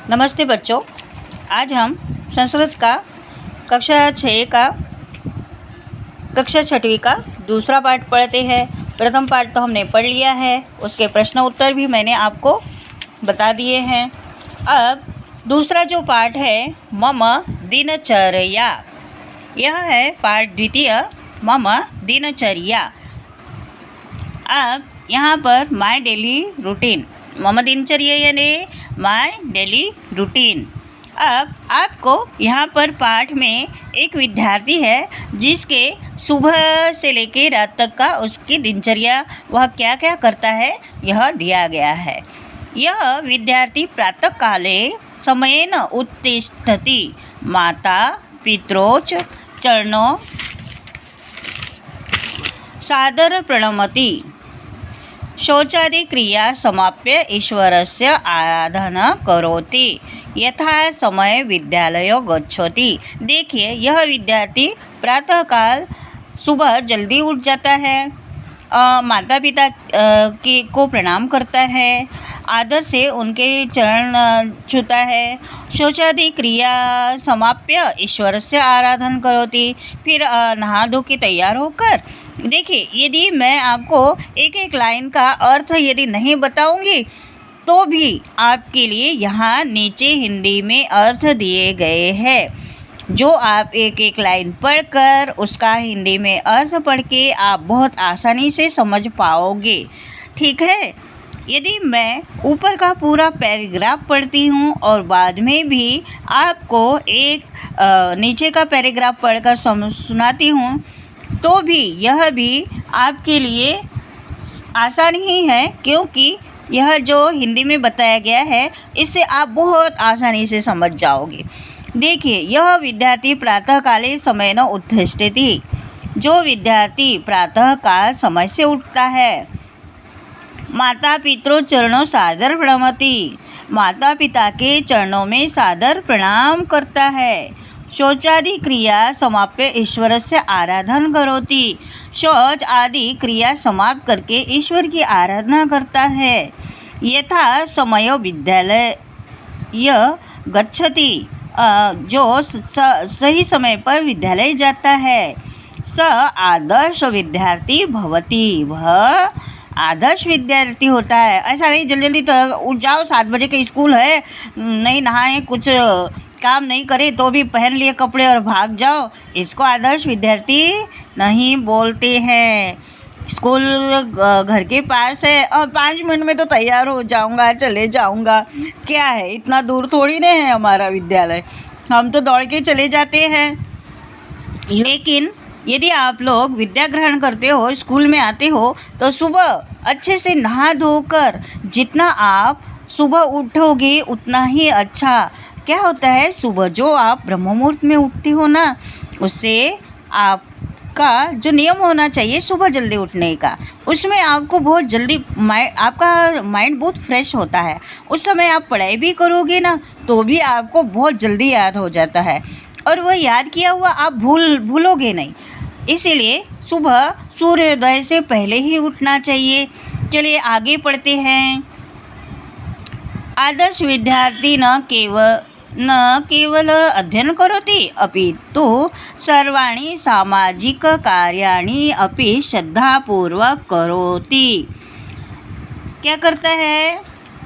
नमस्ते बच्चों, आज हम संस्कृत का कक्षा छठवीं का दूसरा पाठ पढ़ते हैं। प्रथम पाठ तो हमने पढ़ लिया है, उसके प्रश्न उत्तर भी मैंने आपको बता दिए हैं। अब दूसरा जो पाठ है मम दिनचर्या, यह है पाठ द्वितीय मम दिनचर्या। अब यहाँ पर माय डेली रूटीन, मम दिनचर्या यानी माय डेली रूटीन। अब आपको यहाँ पर पाठ में एक विद्यार्थी है जिसके सुबह से लेकर रात तक का उसकी दिनचर्या, वह क्या क्या करता है, यह दिया गया है। यह विद्यार्थी प्रातःकाले समयेन उत्तिष्ठति, माता पित्रोच चरणों सादर प्रणमति, शौचादि क्रिया समाप्य ईश्वरस्य आराधना करोति, यथा समय विद्यालय गच्छति। देखिए, यह विद्यार्थी प्रातःकाल सुबह जल्दी उठ जाता है, माता पिता को प्रणाम करता है, आदर से उनके चरण छूता है, शौचादि क्रिया समाप्य ईश्वर से आराधन करोति, फिर नहा धो के तैयार होकर। देखिए, यदि मैं आपको एक एक लाइन का अर्थ यदि नहीं बताऊंगी तो भी आपके लिए यहाँ नीचे हिंदी में अर्थ दिए गए हैं, जो आप एक एक लाइन पढ़कर उसका हिंदी में अर्थ पढ़ के आप बहुत आसानी से समझ पाओगे। ठीक है, यदि मैं ऊपर का पूरा पैराग्राफ पढ़ती हूँ और बाद में भी आपको एक नीचे का पैराग्राफ पढ़कर सुनाती हूँ तो भी यह भी आपके लिए आसान ही है, क्योंकि यह जो हिंदी में बताया गया है इससे आप बहुत आसानी से समझ जाओगे। देखिए, यह विद्यार्थी प्रातःकाले समय न उत्तिष्ठति, जो विद्यार्थी प्रातःकाल समय से उठता है, माता पितरों चरणों सादर प्रणमति, माता पिता के चरणों में सादर प्रणाम करता है, शौचादि क्रिया समाप्य ईश्वर से आराधन करोति, शौच आदि क्रिया समाप्त करके ईश्वर की आराधना करता है, यथा समय विद्यालय गच्छति, जो सही समय पर विद्यालय जाता है, स आदर्श विद्यार्थी भवति, वह आदर्श विद्यार्थी होता है। ऐसा नहीं जल्दी जल्दी तो उठ जाओ, 7 बजे का स्कूल है, नहीं नहाए, कुछ काम नहीं करे तो भी पहन लिए कपड़े और भाग जाओ, इसको आदर्श विद्यार्थी नहीं बोलते हैं। स्कूल घर के पास है और 5 मिनट में तो तैयार हो जाऊंगा, चले जाऊंगा, क्या है, इतना दूर थोड़ी नहीं है हमारा विद्यालय, हम तो दौड़ के चले जाते हैं। लेकिन यदि आप लोग विद्या ग्रहण करते हो, स्कूल में आते हो, तो सुबह अच्छे से नहा धोकर जितना आप सुबह उठोगे उतना ही अच्छा। क्या होता है, सुबह जो आप ब्रह्म मुहूर्त में उठते हो ना, उससे आपका जो नियम होना चाहिए सुबह जल्दी उठने का, उसमें आपको बहुत जल्दी आपका माइंड बहुत फ्रेश होता है। उस समय आप पढ़ाई भी करोगे ना तो भी आपको बहुत जल्दी याद हो जाता है, और वह याद किया हुआ आप भूलोगे नहीं। इसीलिए सुबह सूर्योदय से पहले ही उठना चाहिए। चलिए आगे पढ़ते हैं। आदर्श विद्यार्थी न केवल अध्ययन करोति अपितु सर्वाणि सामाजिक कार्याणि अपि श्रद्धापूर्वक करोति। क्या करता है,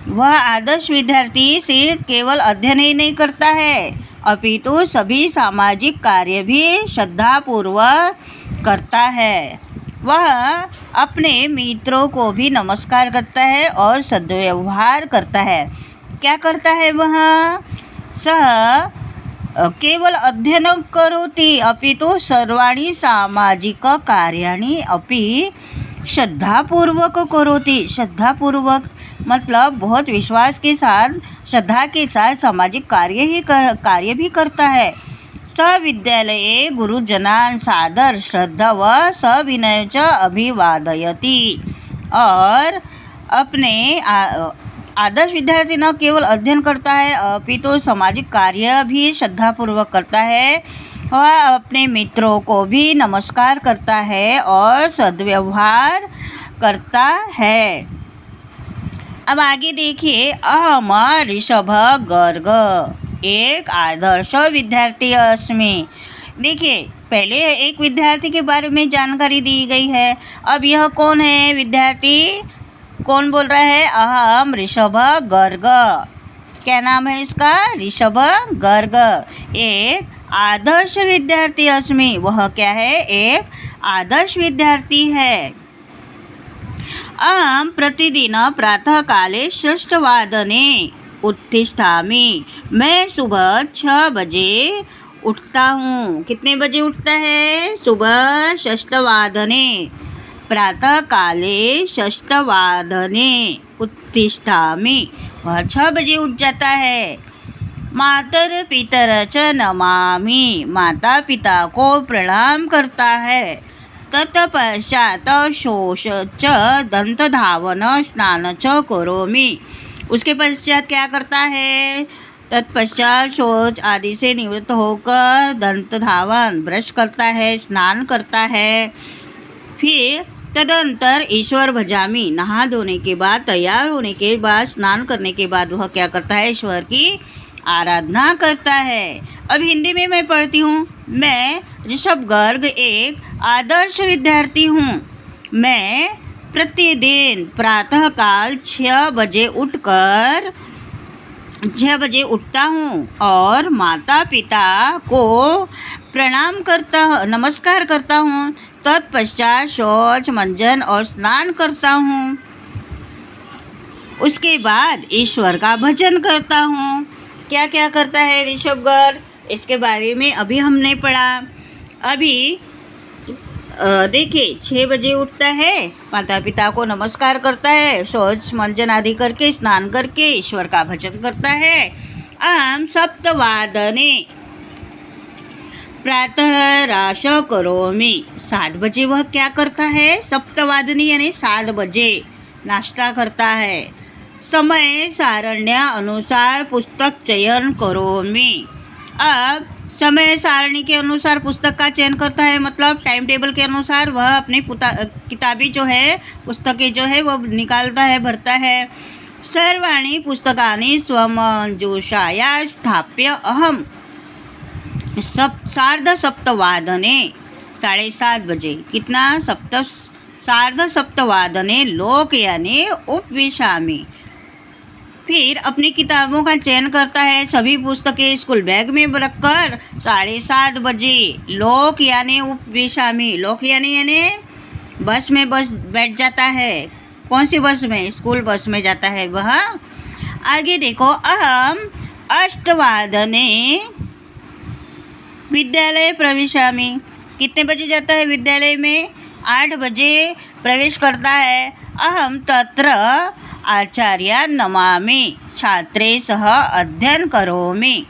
वह आदर्श विद्यार्थी सिर्फ केवल अध्ययन ही नहीं करता है, अपितु सभी सामाजिक कार्य भी श्रद्धापूर्वक करता है। वह अपने मित्रों को भी नमस्कार करता है और सद्व्यवहार करता है। क्या करता है वह, सह केवल अध्ययन करोति अपितु सर्वाणि सामाजिक कार्याणि अपि श्रद्धापूर्वक करोति। श्रद्धापूर्वक मतलब बहुत विश्वास के साथ, श्रद्धा के साथ सामाजिक कार्य भी करता है। सविद्यालये गुरुजनान् सादर श्रद्धा व सविनय च अभिवादयति, और अपने आदर्श विद्यार्थी न केवल अध्ययन करता है अपितु सामाजिक कार्य भी श्रद्धापूर्वक करता है, वह अपने मित्रों को भी नमस्कार करता है और सद्व्यवहार करता है। अब आगे देखिए, अहम ऋषभ गर्ग एक आदर्श विद्यार्थी अस्मि। देखिए, पहले एक विद्यार्थी के बारे में जानकारी दी गई है। अब यह कौन है विद्यार्थी? कौन बोल रहा है? अहम ऋषभ गर्ग। क्या नाम है इसका? ऋषभ गर्ग एक आदर्श विद्यार्थी अस्मि। वह क्या है? एक आदर्श विद्यार्थी है। अहम प्रतिदिन प्रातः काले 6:15 उत्तिष्ठामि। मैं सुबह 6 बजे उठता हूँ। कितने बजे उठता है? सुबह 6:15 प्रातः काले 6:15 उत्तिष्ठामि। वह 6 बजे उठ जाता है। मातर पितर च नमामि। माता पिता को प्रणाम करता है। तत्पश्चात शोष च दंतधावन स्नान च करोमि। उसके पश्चात क्या करता है? तत्पश्चात शौच आदि से निवृत्त होकर दंत धावन ब्रश करता है, स्नान करता है। फिर तदंतर ईश्वर भजामी। नहा धोने के बाद, तैयार होने के बाद, स्नान करने के बाद वह क्या करता है? ईश्वर की आराधना करता है। अब हिंदी में मैं पढ़ती हूँ। मैं ऋषभ गर्ग एक आदर्श विद्यार्थी हूँ। मैं प्रतिदिन प्रातःकाल 6 बजे उठता हूँ और माता पिता को नमस्कार करता हूँ। तत्पश्चात शौच, मंजन और स्नान करता हूँ। उसके बाद ईश्वर का भजन करता हूँ। क्या क्या करता है ऋषभ गर्ग? इसके बारे में अभी हमने पढ़ा। अभी देखिए, 6 बजे उठता है, माता पिता को नमस्कार करता है, शौच मंजन आदि करके, स्नान करके ईश्वर का भजन करता है। अहम सप्तवादने प्रातः राश करोमि। 7 बजे वह क्या करता है? सप्तवादनी यानी 7 बजे नाश्ता करता है। समय सारण्य अनुसार पुस्तक चयन करोमि। अब समय सारणी के अनुसार पुस्तक का चयन करता है, मतलब टाइम टेबल के अनुसार वह अपनी किताबें जो है, पुस्तकें जो है वह निकालता है, भरता है। सर्वाणि पुस्तकानि स्वमंजूषाया स्थाप्य अहम सार्धसप्तवादने 7:30 बजे कितना? सार्धसप्तवादने लोकयाने उपविशामि। फिर अपनी किताबों का चयन करता है, सभी पुस्तकें स्कूल बैग में रखकर 7:30 बजे लोकयाने उपविशामि। लोकयाने यानी बस में बैठ जाता है। कौन सी बस में? स्कूल बस में जाता है वह। आगे देखो, अहम 8:00 विद्यालय प्रविशामि। कितने बजे जाता है विद्यालय में? 8 बजे प्रवेश करता है। अहम तत्र आचार्य नमामि। छात्रे सह अध्ययन करोमि।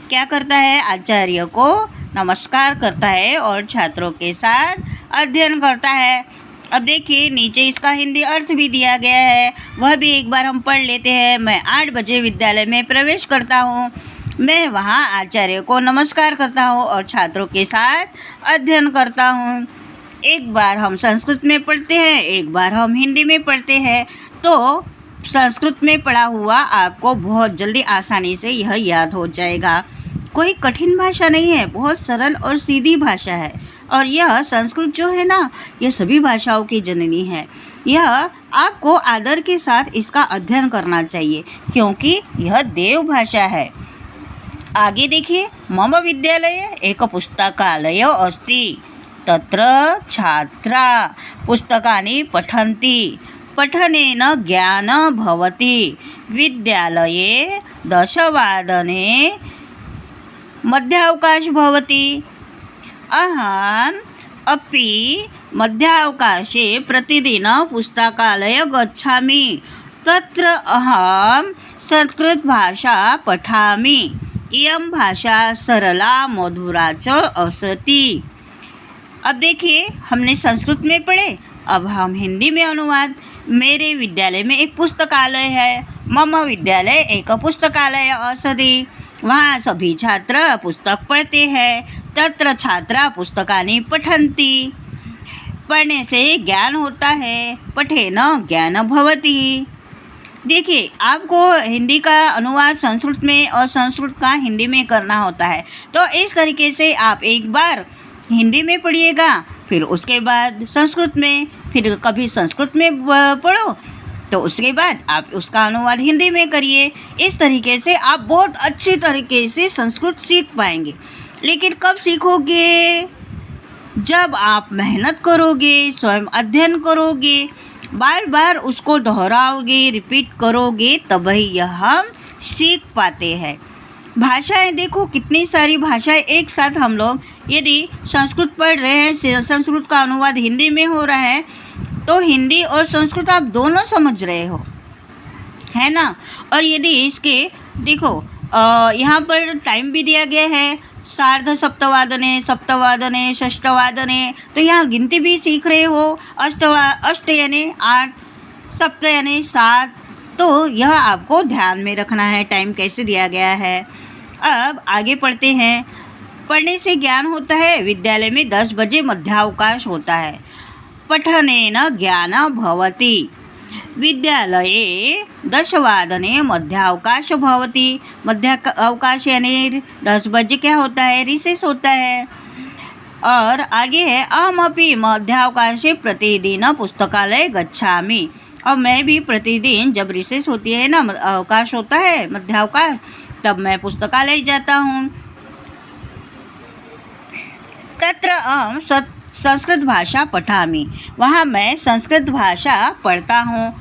क्या करता है? आचार्य को नमस्कार करता है और छात्रों के साथ अध्ययन करता है। अब देखिए, नीचे इसका हिंदी अर्थ भी दिया गया है, वह भी एक बार हम पढ़ लेते हैं। मैं 8 बजे विद्यालय में प्रवेश करता हूँ। मैं वहाँ आचार्य को नमस्कार करता हूँ और छात्रों के साथ अध्ययन करता हूँ। एक बार हम संस्कृत में पढ़ते हैं, एक बार हम हिंदी में पढ़ते हैं। तो संस्कृत में पढ़ा हुआ आपको बहुत जल्दी आसानी से यह याद हो जाएगा। कोई कठिन भाषा नहीं है, बहुत सरल और सीधी भाषा है। और यह संस्कृत जो है ना, यह सभी भाषाओं की जननी है। यह आपको आदर के साथ इसका अध्ययन करना चाहिए, क्योंकि यह देव भाषा है। आगे देखिए, मम विद्यालये एक पुस्तकालय अस्ति। तत्र छात्रा पुस्तकानि पठन्ति। पठनेन ज्ञान भवति। विद्यालये 10:00 मध्यावकाश भवति। अहम् अपि मध्यावकाशे प्रतिदिन पुस्तकालय गच्छामि। तत्र अहं संस्कृतभाषा पठामि। इयं भाषा सरला मधुरा च अस्ति। अब देखिए, हमने संस्कृत में पढ़े, अब हम हिंदी में अनुवाद। मेरे विद्यालय में एक पुस्तकालय है। मम विद्यालय एक पुस्तकालय अस्ति। वहाँ सभी छात्र पुस्तक पढ़ते हैं। तत्र छात्रा पुस्तकानि पठन्ति। पढ़ने से ज्ञान होता है। पठेन ज्ञान भवति। देखिए, आपको हिंदी का अनुवाद संस्कृत में और संस्कृत का हिंदी में करना होता है। तो इस तरीके से आप एक बार हिंदी में पढ़िएगा, फिर उसके बाद संस्कृत में, फिर कभी संस्कृत में पढ़ो, तो उसके बाद आप उसका अनुवाद हिंदी में करिए। इस तरीके से आप बहुत अच्छी तरीके से संस्कृत सीख पाएंगे। लेकिन कब सीखोगे? जब आप मेहनत करोगे, स्वयं अध्ययन करोगे, बार बार उसको दोहराओगे, रिपीट करोगे, तभी यह हम सीख पाते हैं। भाषाएं देखो, कितनी सारी भाषाएं एक साथ हम लोग यदि संस्कृत पढ़ रहे हैं, संस्कृत का अनुवाद हिंदी में हो रहा है, तो हिंदी और संस्कृत आप दोनों समझ रहे हो, है ना। और यदि इसके देखो यहाँ पर टाइम भी दिया गया है, सार्ध सप्तवादने, सप्तवादने, षष्ठवादने, तो यहाँ गिनती भी सीख रहे हो। अष्ट यानी 8, सप्त यानी 7, तो यह आपको ध्यान में रखना है, टाइम कैसे दिया गया है। अब आगे पढ़ते हैं। पढ़ने से ज्ञान होता है। विद्यालय में 10 बजे मध्यावकाश होता है। पठनेन ज्ञानं भवति। विद्यालये 10 मध्यावकाश भवति। मध्यावकाश यानी 10 बजे क्या होता है? रिसेस होता है। और आगे है, अहमपि मध्यावकाशे प्रतिदिन पुस्तकालय गच्छामि। और मैं भी प्रतिदिन जब रिसेस होती है ना, अवकाश होता है, मध्यावकाश, तब मैं पुस्तकालय जाता हूँ। तत्र अहं संस्कृत भाषा पठामि। वहाँ मैं संस्कृत भाषा पढ़ता हूँ।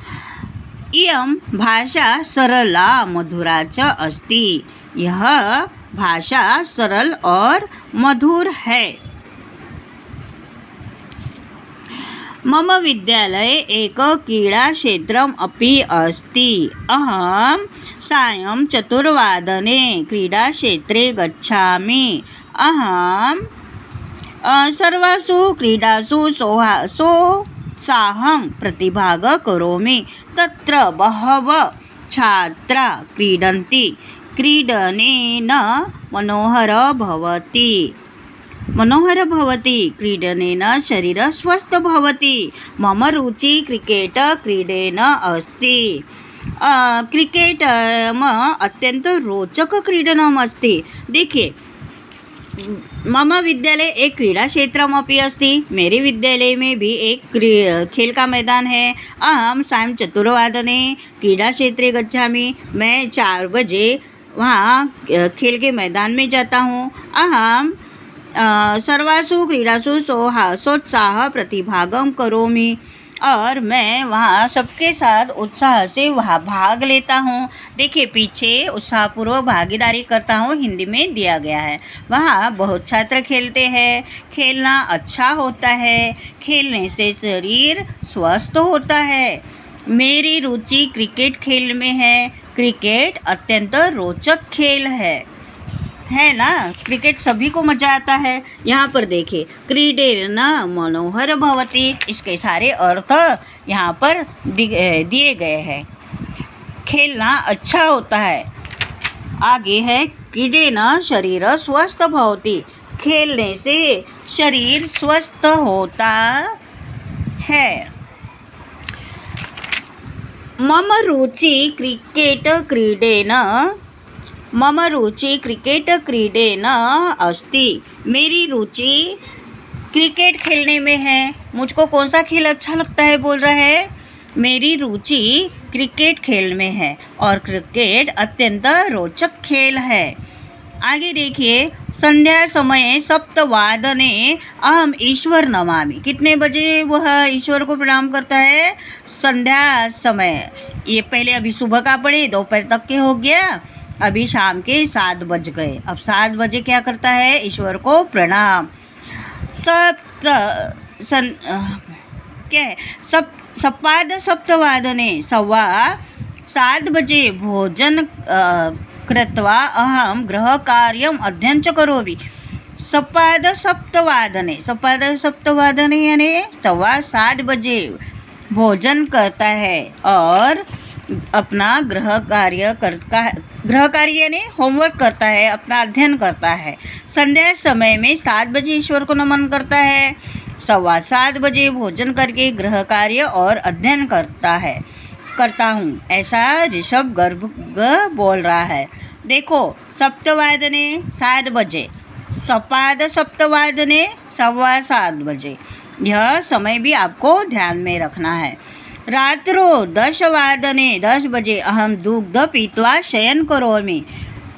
इयं भाषा सरला मधुरा च अस्ति। यह भाषा सरल और मधुर है। मम विद्यालये एक क्रीडाक्षेत्रम् अपि अस्ति। अहं सायं 4 क्रीडाक्षेत्रे गच्छामि। अहं सर्वासु क्रीडासु सोत्साहं प्रतिभागं करोमि। तत्र बहवः छात्राः क्रीडन्ति। क्रीडनेन मनोहरः भवति। क्रीडनेन शरीरं स्वस्थं भवति। मम रुचि क्रिकेट क्रीडेन अस्ति। क्रिकेट अत्यंत रोचक क्रीडनम् अस्ति। देखिए, मम विद्यालय एक क्रीडा क्षेत्रमपि अस्ति। मेरे विद्यालय में भी एक खेल का मैदान है। अहं सायं 4 क्रीडा क्षेत्रे गच्छामि। मैं 4 बजे वहाँ खेल के मैदान में जाता हूँ। अहं सर्वासु क्रीडासु सोत्साह प्रतिभागं करोमि। और मैं वहाँ सबके साथ उत्साह से वहाँ भाग लेता हूँ। देखिए, पीछे उत्साहपूर्वक भागीदारी करता हूँ हिंदी में दिया गया है। वहाँ बहुत छात्र खेलते हैं। खेलना अच्छा होता है। खेलने से शरीर स्वस्थ होता है। मेरी रुचि क्रिकेट खेल में है। क्रिकेट अत्यंत रोचक खेल है ना। क्रिकेट सभी को मज़ा आता है। यहाँ पर देखिए, क्रीडेन मनोहर भवति, इसके सारे अर्थ यहाँ पर दिए गए हैं। खेलना अच्छा होता है। आगे है, क्रीडेन शरीर स्वस्थ भवति। खेलने से शरीर स्वस्थ होता है। मम रुचि क्रिकेट क्रीडेन अस्ति। मेरी रुचि क्रिकेट खेलने में है। मुझको कौन सा खेल अच्छा लगता है बोल रहा है? मेरी रुचि क्रिकेट खेल में है और क्रिकेट अत्यंत रोचक खेल है। आगे देखिए, संध्या समय 7 अहम ईश्वर नमामि। कितने बजे वह ईश्वर को प्रणाम करता है? संध्या समय। ये पहले अभी सुबह का पढ़े, दोपहर तक के हो गया, अभी शाम के 7 बज गए। अब 7 बजे क्या करता है? ईश्वर को प्रणाम। सप्तवादने 7:15 बजे भोजन कृत्वा अहं गृहकार्यम् अध्ययनं च करोमि। 7:15 यानी 7:15 बजे भोजन करता है और अपना गृह कार्य यानी होमवर्क करता है, अपना अध्ययन करता है। संध्या समय में 7 बजे ईश्वर को नमन करता है। 7:15 बजे भोजन करके गृह कार्य और अध्ययन करता है। करता हूँ, ऐसा ऋषभ गर्भ बोल रहा है। देखो, सप्तवादने 7 बजे, सपाद सप्तवादने 7:15 बजे, यह समय भी आपको ध्यान में रखना है। रात्रो 10 10 बजे अहम दुग्ध पीत्वा शयन करोमि,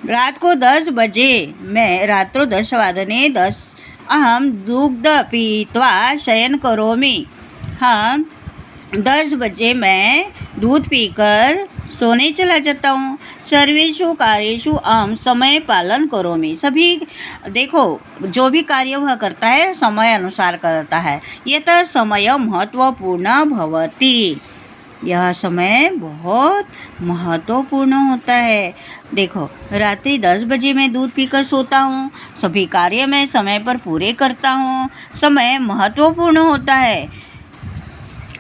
रात को 10 बजे मैं रात्रो 10 अहम दुग्ध पीत्वा शयन करोमि, हाँ 10 बजे मैं दूध पीकर सोने चला जाता हूँ। सर्वेषु कार्येषु अहम समय पालन करोमि, सभी देखो जो भी कार्य वह करता है समय अनुसार करता है। यत समय महत्वपूर्ण भवति, यह समय बहुत महत्वपूर्ण होता है। देखो, रात्रि 10 बजे मैं दूध पीकर सोता हूँ, सभी कार्य मैं समय पर पूरे करता हूँ, समय महत्वपूर्ण होता है।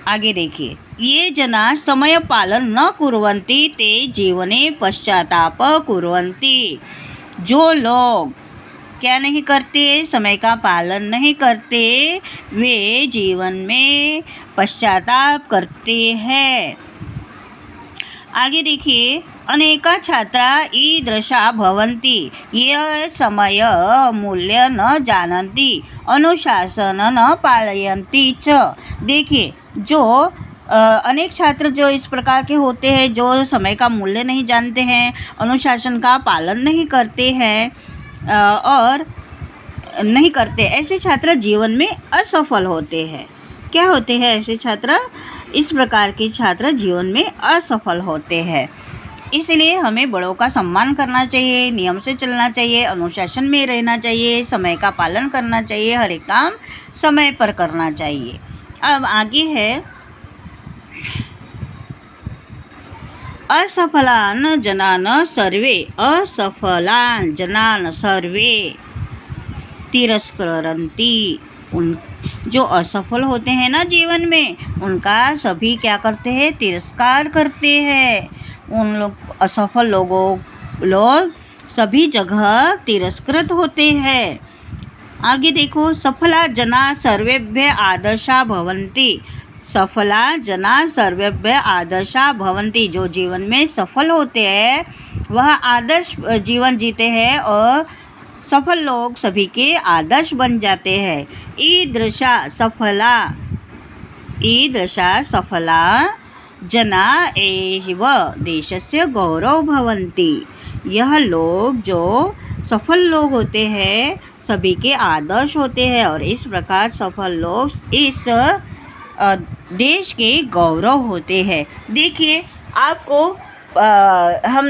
आगे देखिए, ये जना समय पालन न कुर्वन्ति ते जीवने पश्चाताप कुर्वन्ति, जो लोग क्या नहीं करते, समय का पालन नहीं करते, वे जीवन में पश्चाताप करते हैं। आगे देखिए, अनेका छात्रा ईदृशा भवन्ति ये समय मूल्य न जानन्ति अनुशासन न पालयन्ति च। देखिए, जो अनेक छात्र जो इस प्रकार के होते हैं, जो समय का मूल्य नहीं जानते हैं, अनुशासन का पालन नहीं करते हैं और नहीं करते, ऐसे छात्र जीवन में असफल होते हैं। क्या होते हैं ऐसे छात्र? इस प्रकार के छात्र जीवन में असफल होते हैं। इसलिए हमें बड़ों का सम्मान करना चाहिए, नियम से चलना चाहिए, अनुशासन में रहना चाहिए, समय का पालन करना चाहिए, हर एक काम समय पर करना चाहिए। अब आगे है, असफलान जनान सर्वे तिरस्करन्ति, उन जो असफल होते हैं ना जीवन में, उनका सभी क्या करते हैं? तिरस्कार करते हैं। उन लोग असफल लोग सभी जगह तिरस्कृत होते हैं। आगे देखो, सफला जना सर्वेभ्य आदर्शा भवन्ति, सफला जना सर्वेभ्य आदर्शा भवन्ति, जो जीवन में सफल होते हैं वह आदर्श जीवन जीते हैं और सफल लोग सभी के आदर्श बन जाते हैं। ईदृशा सफला जना एव देशस्य गौरव भवन्ति, यह लोग जो सफल लोग होते हैं सभी के आदर्श होते हैं और इस प्रकार सफल लोग इस देश के गौरव होते हैं। देखिए, आपको हम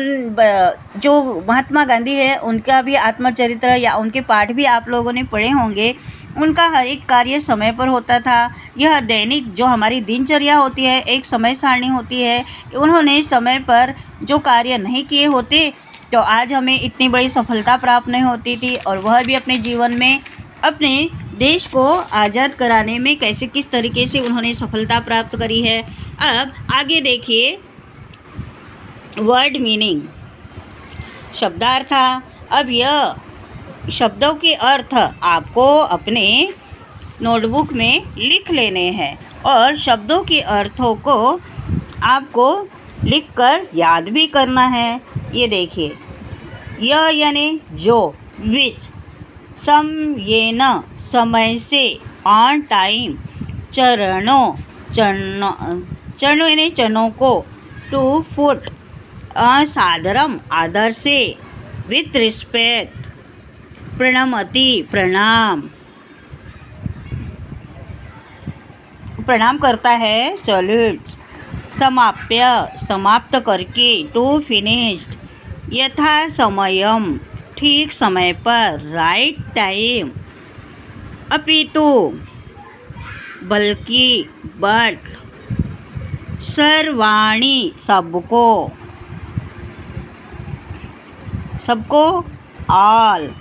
जो महात्मा गांधी है उनका भी आत्मचरित्र या उनके पाठ भी आप लोगों ने पढ़े होंगे। उनका हर एक कार्य समय पर होता था। यह दैनिक जो हमारी दिनचर्या होती है, एक समय सारणी होती है, उन्होंने समय पर जो कार्य नहीं किए होते तो आज हमें इतनी बड़ी सफलता प्राप्त नहीं होती थी। और वह भी अपने जीवन में अपने देश को आज़ाद कराने में कैसे किस तरीके से उन्होंने सफलता प्राप्त करी है। अब आगे देखिए, वर्ड मीनिंग, शब्दार्थ। अब यह शब्दों के अर्थ आपको अपने नोटबुक में लिख लेने हैं और शब्दों के अर्थों को आपको लिखकर याद भी करना है। ये देखिए, यह यानी जो, विच, सम ये न समय से, ऑन टाइम, चरणों यानी चरणों को, टू फुट, सादरम आदर से, विथ रिस्पेक्ट, प्रणमति प्रणाम करता है, सैल्यूट्स, समाप्य समाप्त करके, टू फिनिश्ड, यथा समयम ठीक समय पर, राइट टाइम, अपितु बल्कि, बट, सर्वाणी सबको, ऑल।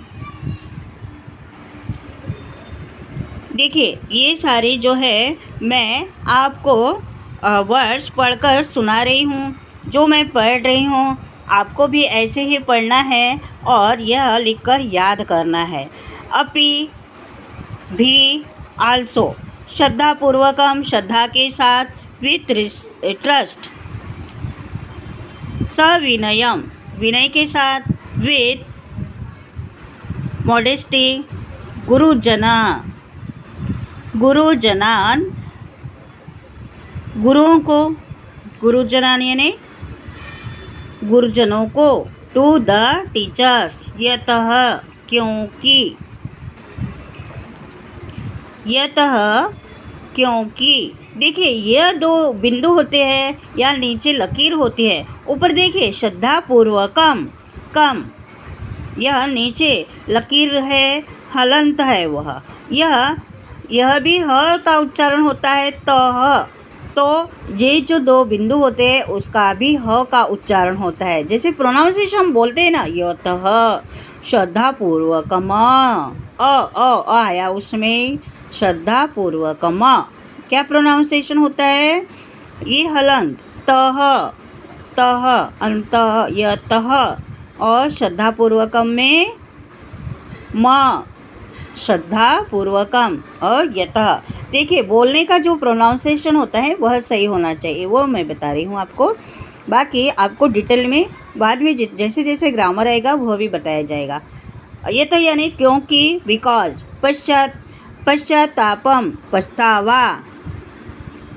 देखिए, ये सारे जो है मैं आपको वर्ड्स पढ़कर सुना रही हूँ। जो मैं पढ़ रही हूँ आपको भी ऐसे ही पढ़ना है और यह लिखकर याद करना है। अपि भी, आल्सो, श्रद्धापूर्वकम श्रद्धा के साथ, विथ ट्रस्ट सविनयम, विनय के साथ, विद मॉडेस्टी, गुरुजनान, गुरुओं को, गुरुजनान यानी गुरुजनों को, टू द टीचर्स, यतः क्योंकि, देखिए यह दो बिंदु होते हैं या नीचे लकीर होती है, ऊपर देखिए श्रद्धापूर्वकम, कम, यह नीचे लकीर है, हलंत है वह, यह भी ह का उच्चारण होता है, तो ये जो दो बिंदु होते हैं उसका भी ह का उच्चारण होता है। जैसे प्रोनाउंसिएशन हम बोलते हैं ना, यतः श्रद्धापूर्वकम, आया उसमें श्रद्धापूर्वकम, क्या प्रोनाउंसिएशन होता है, ये हलंत, तह अंतः, यतः, और श्रद्धापूर्वकम में म, श्रद्धापूर्वकम और यतः। देखिए बोलने का जो प्रोनाउंसिएशन होता है वह सही होना चाहिए, वो मैं बता रही हूँ आपको। बाकी आपको डिटेल में बाद में जैसे जैसे ग्रामर आएगा वह भी बताया जाएगा। यतः यानी क्योंकि, बिकॉज, पश्चातापम, पछतावा,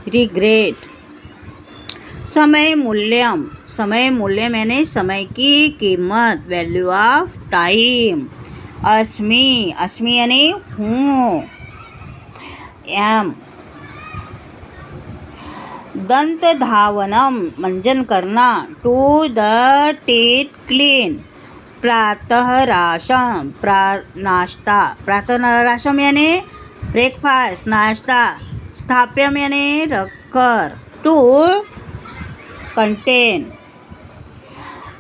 रिग्रेट, समय मूल्य यानी समय की कीमत, वैल्यू ऑफ टाइम, अस्मि यानी हूँ, एम, दंत धावनम, मंजन करना, टू द टीथ क्लीन, प्रातः राशम, नाश्ता, प्रातः राशम यानी ब्रेकफास्ट, नाश्ता, स्थाप्यम यानी रखकर, टू कंटेन,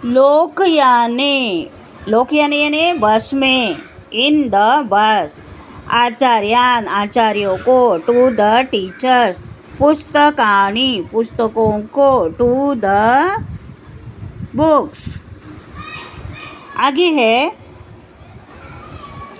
लोक यानी बस में, इन द बस, आचार्यों को, टू द टीचर्स, पुस्तकों को, टू द बुक्स। आगे है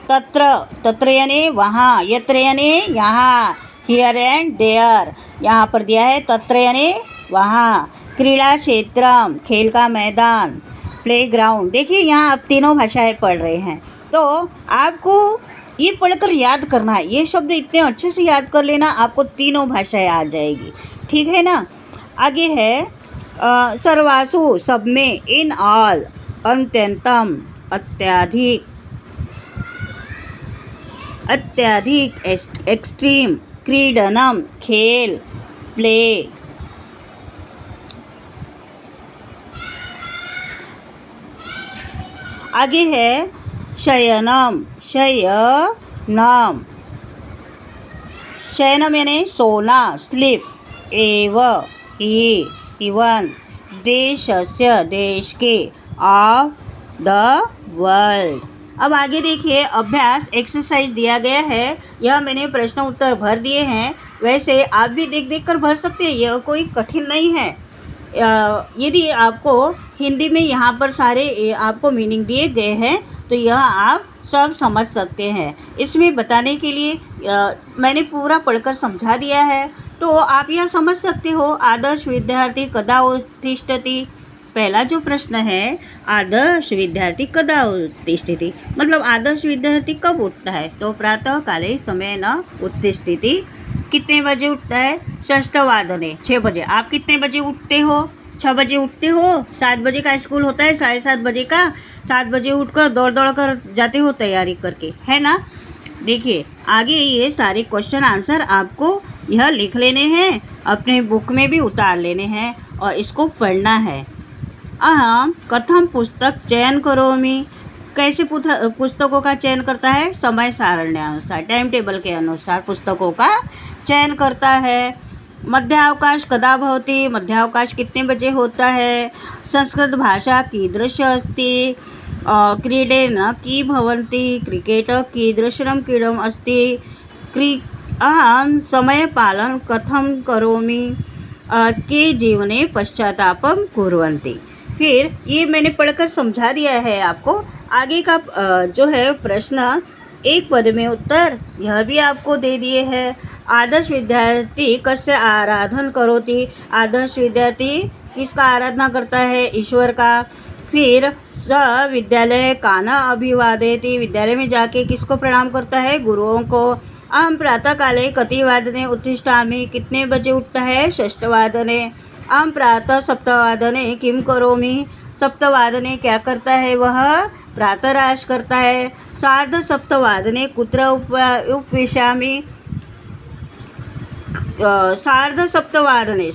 तत्र यानी वहाँ, यत्र यानी यहाँ, हियर एंड देयर, यहाँ पर दिया है तत्र यानी वहाँ, क्रीड़ा क्षेत्रम, खेल का मैदान, प्लेग्राउंड। देखिए यहाँ आप तीनों भाषाएं पढ़ रहे हैं, तो आपको ये पढ़कर याद करना है, ये शब्द इतने अच्छे से याद कर लेना, आपको तीनों भाषाएं आ जाएगी, ठीक है ना। आगे है सर्वासु, सब में, इन ऑल, अत्यंतम, अत्यधिक, एक्सट्रीम, क्रीडनम, खेल, प्ले। आगे है शयनम यानी सोना, स्लीप, इवन, देशस्य, देश के, ऑफ द वर्ल्ड। अब आगे देखिए अभ्यास एक्सरसाइज दिया गया है, यह मैंने प्रश्न उत्तर भर दिए हैं, वैसे आप भी देख कर भर सकते हैं, यह कोई कठिन नहीं है। यदि आपको हिंदी में यहाँ पर सारे आपको मीनिंग दिए गए हैं तो यह आप सब समझ सकते हैं। इसमें बताने के लिए मैंने पूरा पढ़कर समझा दिया है, तो आप यह समझ सकते हो। आदर्श विद्यार्थी कदा उत्तिष्ठति, पहला जो प्रश्न है आदर्श विद्यार्थी कदा उत्तिष्ठति, मतलब आदर्श विद्यार्थी कब उठता है, तो प्रातः काले समय न उत्तिष्ठति, कितने बजे उठता है, षष्ठवादने, 6 बजे। आप कितने बजे उठते हो, 6 बजे उठते हो, 7 बजे का स्कूल होता है, 7:30 बजे का, 7 बजे उठकर दौड़ कर जाते हो तैयारी करके, है ना। देखिए आगे ये सारे क्वेश्चन आंसर आपको यह लिख लेने हैं, अपने बुक में भी उतार लेने हैं और इसको पढ़ना है। अहम कथम पुस्तक चयन करोमि, कैसे पुस्तकों का चयन करता है, समय सारण्य अनुसार, टाइम टेबल के अनुसार पुस्तकों का चयन करता है। मध्यावकाश कदा भवति, मध्यावकाश कितने बजे होता है। संस्कृत भाषा कीदृश अस्ति, क्रीडेन की भवन्ति, क्रिकेट कीदृशं क्रीडम् अस्ति, अहं समय पालन कथम करोमि, के जीवने पश्चातापम कुर्वन्ति। फिर ये मैंने पढ़कर समझा दिया है आपको। आगे का जो है प्रश्न एक पद में उत्तर यह भी आपको दे दिए हैं। आदर्श विद्यार्थी कस्य आराधन करोति, आदर्श विद्यार्थी किसका आराधना करता है? ईश्वर का। फिर स विद्यालय कान अभिवादयति, विद्यालय में जाके किसको प्रणाम करता है? गुरुओं को। अहम प्रातःकाले कतिवादने उत्तिष्ठामि, कितने बजे उठता है? षष्ठवादने। अहम प्रातः सप्तवादने किम करोमि, सप्तवादने क्या करता है वह? प्रातराश करता है। सार्ध सप्तवादने कुत्र उपविशामि, सार्ध सप्तवादने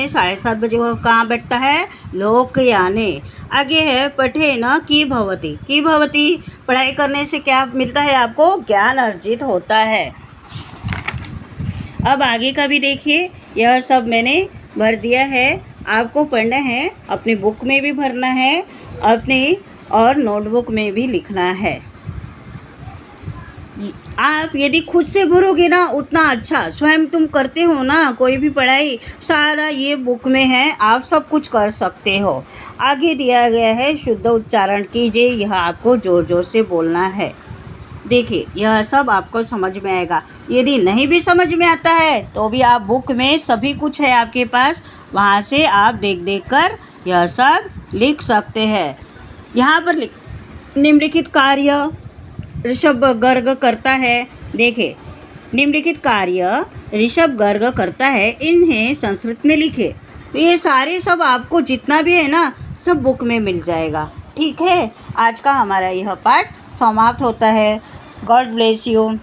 7:30 बजे वह कहाँ बैठता है? लोकयाने। आगे है पठेन की भवती, पढ़ाई करने से क्या मिलता है आपको? ज्ञान अर्जित होता है। अब आगे का भी देखिए, यह सब मैंने भर दिया है, आपको पढ़ना है, अपनी बुक में भी भरना है, अपनी और नोटबुक में भी लिखना है। आप यदि खुद से भरोगे ना उतना अच्छा, स्वयं तुम करते हो ना कोई भी पढ़ाई, सारा ये बुक में है, आप सब कुछ कर सकते हो। आगे दिया गया है शुद्ध उच्चारण कीजिए, यह आपको ज़ोर ज़ोर से बोलना है। देखिए यह सब आपको समझ में आएगा। यदि नहीं भी समझ में आता है तो भी आप बुक में सभी कुछ है आपके पास, वहाँ से आप देख देख कर यह सब लिख सकते हैं। यहाँ पर निम्नलिखित कार्य ऋषभ गर्ग करता है। देखिए निम्नलिखित कार्य ऋषभ गर्ग करता है, इन्हें संस्कृत में लिखे। तो ये सारे सब आपको जितना भी है ना सब बुक में मिल जाएगा। ठीक है, आज का हमारा यह पाठ समाप्त होता है। God bless you.